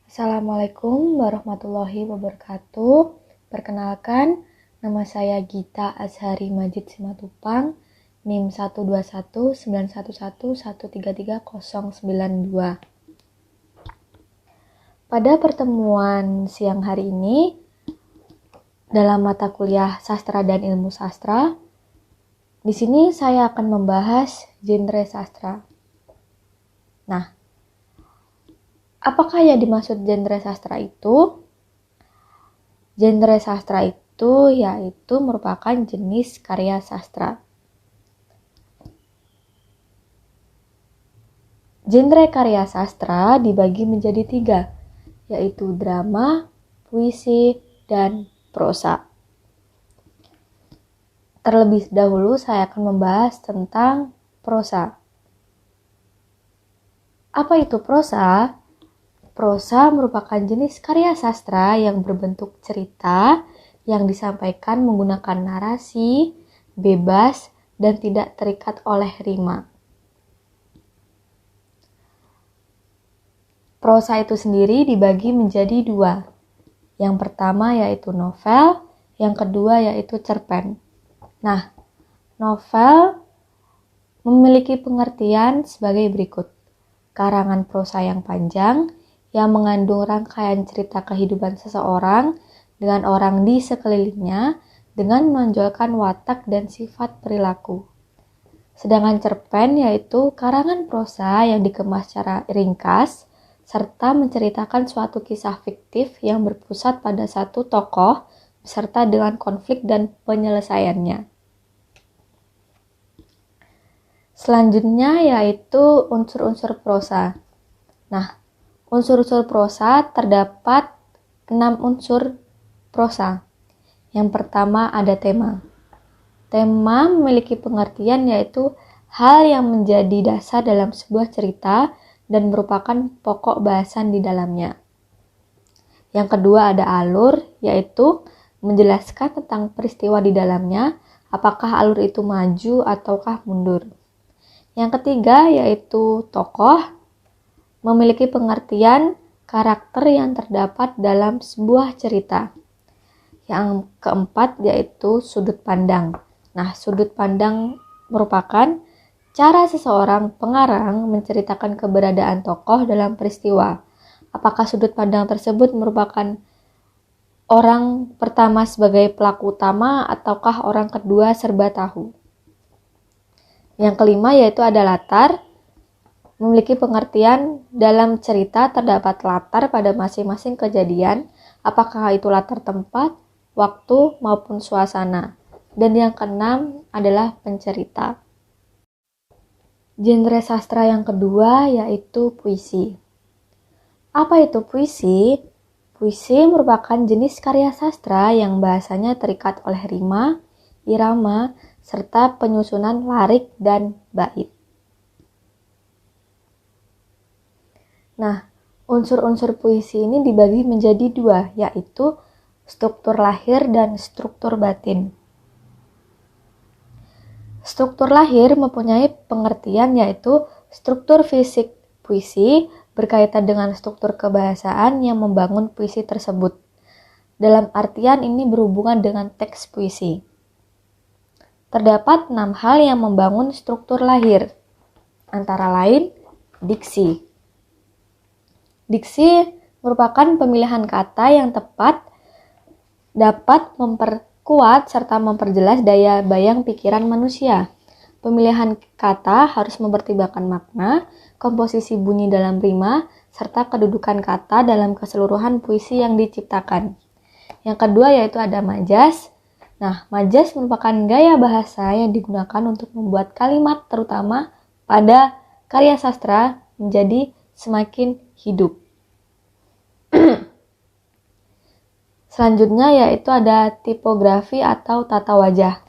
Assalamualaikum warahmatullahi wabarakatuh. Perkenalkan, nama saya Gita Azhari Majid Simatupang, NIM 1219111133092. Pada pertemuan siang hari ini, dalam mata kuliah Sastra dan Ilmu Sastra, di sini saya akan membahas genre sastra. Nah, apakah yang dimaksud genre sastra itu? Genre sastra itu yaitu merupakan jenis karya sastra. Genre karya sastra dibagi menjadi 3, yaitu drama, puisi, dan prosa. Terlebih dahulu saya akan membahas tentang prosa. Apa itu prosa? Prosa merupakan jenis karya sastra yang berbentuk cerita yang disampaikan menggunakan narasi, bebas, dan tidak terikat oleh rima. Prosa itu sendiri dibagi menjadi 2. Yang pertama yaitu novel, yang kedua yaitu cerpen. Nah, novel memiliki pengertian sebagai berikut. Karangan prosa yang panjang, yang mengandung rangkaian cerita kehidupan seseorang dengan orang di sekelilingnya dengan menonjolkan watak dan sifat perilaku. Sedangkan cerpen yaitu karangan prosa yang dikemas secara ringkas serta menceritakan suatu kisah fiktif yang berpusat pada satu tokoh beserta dengan konflik dan penyelesaiannya. Selanjutnya yaitu unsur-unsur prosa. Nah, unsur-unsur prosa terdapat 6 unsur prosa. Yang pertama ada tema. Tema memiliki pengertian yaitu hal yang menjadi dasar dalam sebuah cerita dan merupakan pokok bahasan di dalamnya. Yang kedua ada alur, yaitu menjelaskan tentang peristiwa di dalamnya, apakah alur itu maju ataukah mundur. Yang ketiga yaitu tokoh, memiliki pengertian karakter yang terdapat dalam sebuah cerita. Yang keempat yaitu sudut pandang. Nah, sudut pandang merupakan cara seseorang pengarang menceritakan keberadaan tokoh dalam peristiwa. Apakah sudut pandang tersebut merupakan orang pertama sebagai pelaku utama ataukah orang kedua serba tahu. Yang kelima yaitu ada latar. Memiliki pengertian dalam cerita terdapat latar pada masing-masing kejadian, apakah itu latar tempat, waktu, maupun suasana. Dan yang keenam adalah pencerita. Genre sastra yang kedua yaitu puisi. Apa itu puisi? Puisi merupakan jenis karya sastra yang bahasanya terikat oleh rima, irama, serta penyusunan larik dan bait. Nah, unsur-unsur puisi ini dibagi menjadi 2, yaitu struktur lahir dan struktur batin. Struktur lahir mempunyai pengertian yaitu struktur fisik puisi berkaitan dengan struktur kebahasaan yang membangun puisi tersebut. Dalam artian ini berhubungan dengan teks puisi. Terdapat 6 hal yang membangun struktur lahir, antara lain diksi. Diksi merupakan pemilihan kata yang tepat, dapat memperkuat serta memperjelas daya bayang pikiran manusia. Pemilihan kata harus mempertimbangkan makna, komposisi bunyi dalam rima, serta kedudukan kata dalam keseluruhan puisi yang diciptakan. Yang kedua yaitu ada majas. Nah, majas merupakan gaya bahasa yang digunakan untuk membuat kalimat terutama pada karya sastra menjadi semakin hidup. Selanjutnya yaitu ada tipografi atau tata wajah.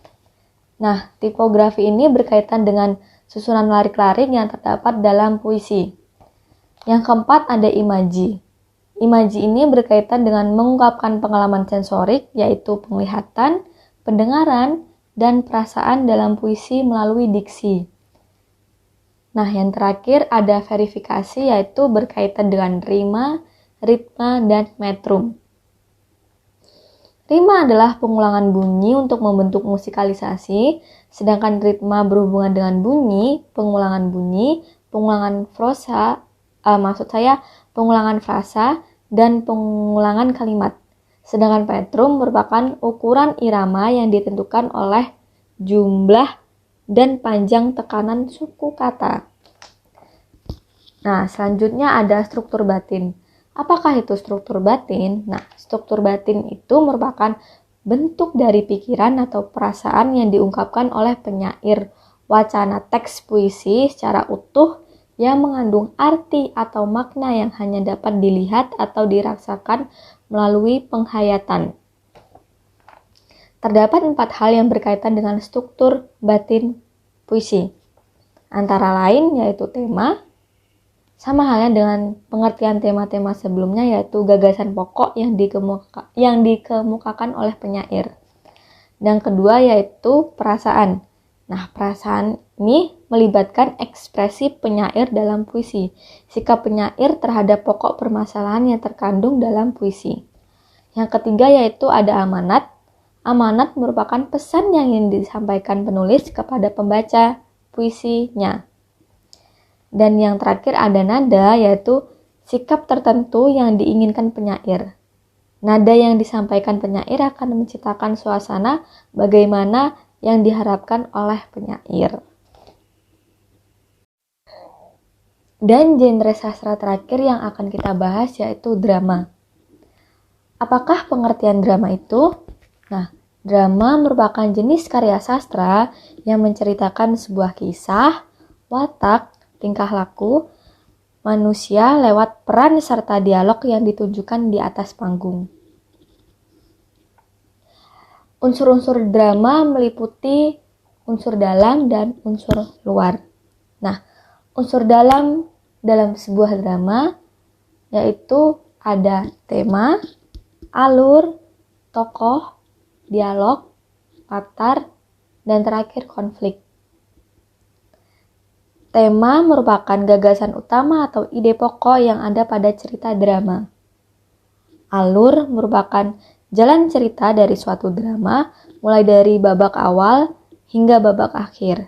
Nah, tipografi ini berkaitan dengan susunan larik-larik yang terdapat dalam puisi. Yang keempat ada imaji. Imaji ini berkaitan dengan mengungkapkan pengalaman sensorik, yaitu penglihatan, pendengaran, dan perasaan dalam puisi melalui diksi. Nah, yang terakhir ada verifikasi, yaitu berkaitan dengan rima, ritma, dan metrum. Rima adalah pengulangan bunyi untuk membentuk musikalisasi, sedangkan ritma berhubungan dengan bunyi, pengulangan frasa, dan pengulangan kalimat. Sedangkan metrum merupakan ukuran irama yang ditentukan oleh jumlah dan panjang tekanan suku kata. Nah, selanjutnya ada struktur batin. Apakah itu struktur batin? Nah, struktur batin itu merupakan bentuk dari pikiran atau perasaan yang diungkapkan oleh penyair wacana teks puisi secara utuh yang mengandung arti atau makna yang hanya dapat dilihat atau dirasakan melalui penghayatan. Terdapat 4 hal yang berkaitan dengan struktur batin puisi. Antara lain yaitu tema, sama halnya dengan pengertian tema-tema sebelumnya, yaitu gagasan pokok yang dikemukakan oleh penyair. Dan kedua yaitu perasaan. Nah, perasaan ini melibatkan ekspresi penyair dalam puisi, sikap penyair terhadap pokok permasalahan yang terkandung dalam puisi. Yang ketiga yaitu ada amanat. Amanat merupakan pesan yang ingin disampaikan penulis kepada pembaca puisinya. Dan yang terakhir ada nada, yaitu sikap tertentu yang diinginkan penyair. Nada yang disampaikan penyair akan menciptakan suasana bagaimana yang diharapkan oleh penyair. Dan genre sastra terakhir yang akan kita bahas yaitu drama. Apakah pengertian drama itu? Nah, drama merupakan jenis karya sastra yang menceritakan sebuah kisah, watak, tingkah laku manusia lewat peran serta dialog yang ditunjukkan di atas panggung. Unsur-unsur drama meliputi unsur dalam dan unsur luar. Nah, unsur dalam sebuah drama yaitu ada tema, alur, tokoh, dialog, latar, dan terakhir konflik. Tema merupakan gagasan utama atau ide pokok yang ada pada cerita drama. Alur merupakan jalan cerita dari suatu drama, mulai dari babak awal hingga babak akhir.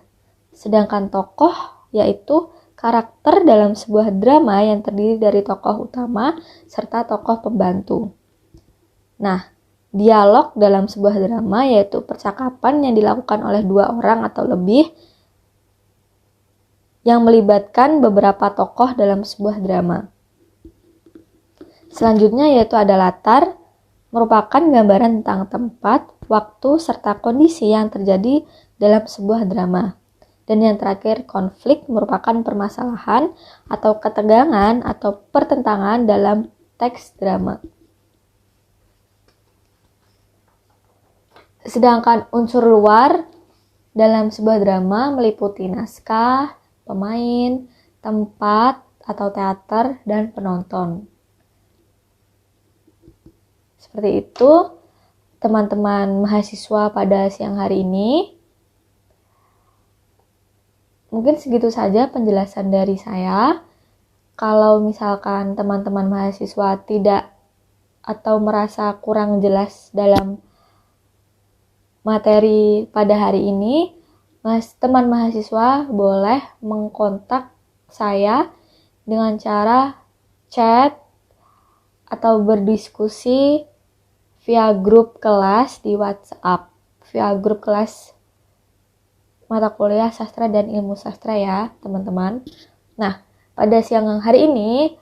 Sedangkan tokoh yaitu karakter dalam sebuah drama yang terdiri dari tokoh utama serta tokoh pembantu. Nah, dialog dalam sebuah drama yaitu percakapan yang dilakukan oleh 2 orang atau lebih yang melibatkan beberapa tokoh dalam sebuah drama. Selanjutnya yaitu ada latar, merupakan gambaran tentang tempat, waktu, serta kondisi yang terjadi dalam sebuah drama. Dan yang terakhir, konflik merupakan permasalahan atau ketegangan atau pertentangan dalam teks drama. Sedangkan unsur luar dalam sebuah drama meliputi naskah, pemain, tempat atau teater, dan penonton. Seperti itu, teman-teman mahasiswa pada siang hari ini. Mungkin segitu saja penjelasan dari saya. Kalau misalkan teman-teman mahasiswa tidak atau merasa kurang jelas dalam materi pada hari ini, teman mahasiswa boleh mengkontak saya dengan cara chat atau berdiskusi via grup kelas di WhatsApp, via grup kelas mata kuliah sastra dan ilmu sastra ya teman-teman. Nah, pada siang hari ini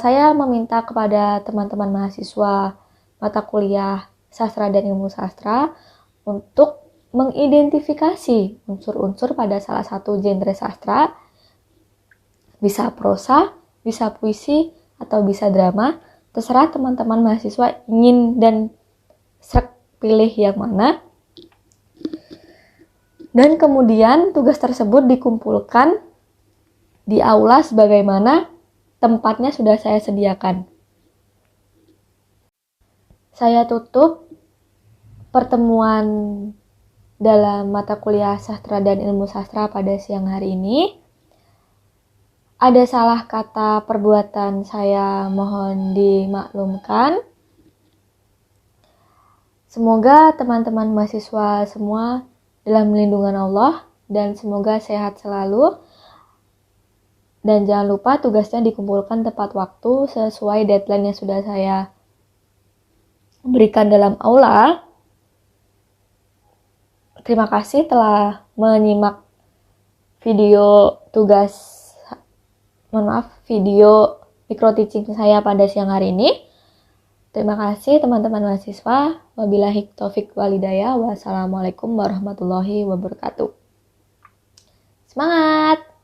saya meminta kepada teman-teman mahasiswa mata kuliah sastra dan ilmu sastra untuk mengidentifikasi unsur-unsur pada salah satu genre sastra, bisa prosa, bisa puisi, atau bisa drama, terserah teman-teman mahasiswa ingin dan srek pilih yang mana. Dan kemudian tugas tersebut dikumpulkan di aula sebagaimana tempatnya sudah saya sediakan. Saya tutup pertemuan dalam mata kuliah sastra dan ilmu sastra pada siang hari ini. ada salah kata perbuatan saya mohon dimaklumkan. Semoga teman-teman mahasiswa semua dalam lindungan Allah dan semoga sehat selalu. Dan jangan lupa tugasnya dikumpulkan tepat waktu sesuai deadline yang sudah saya berikan dalam aula. Terima kasih telah menyimak video video micro teaching saya pada siang hari ini. Terima kasih teman-teman mahasiswa. Wabillahi taufik walhidayah. Wassalamualaikum warahmatullahi wabarakatuh. Semangat!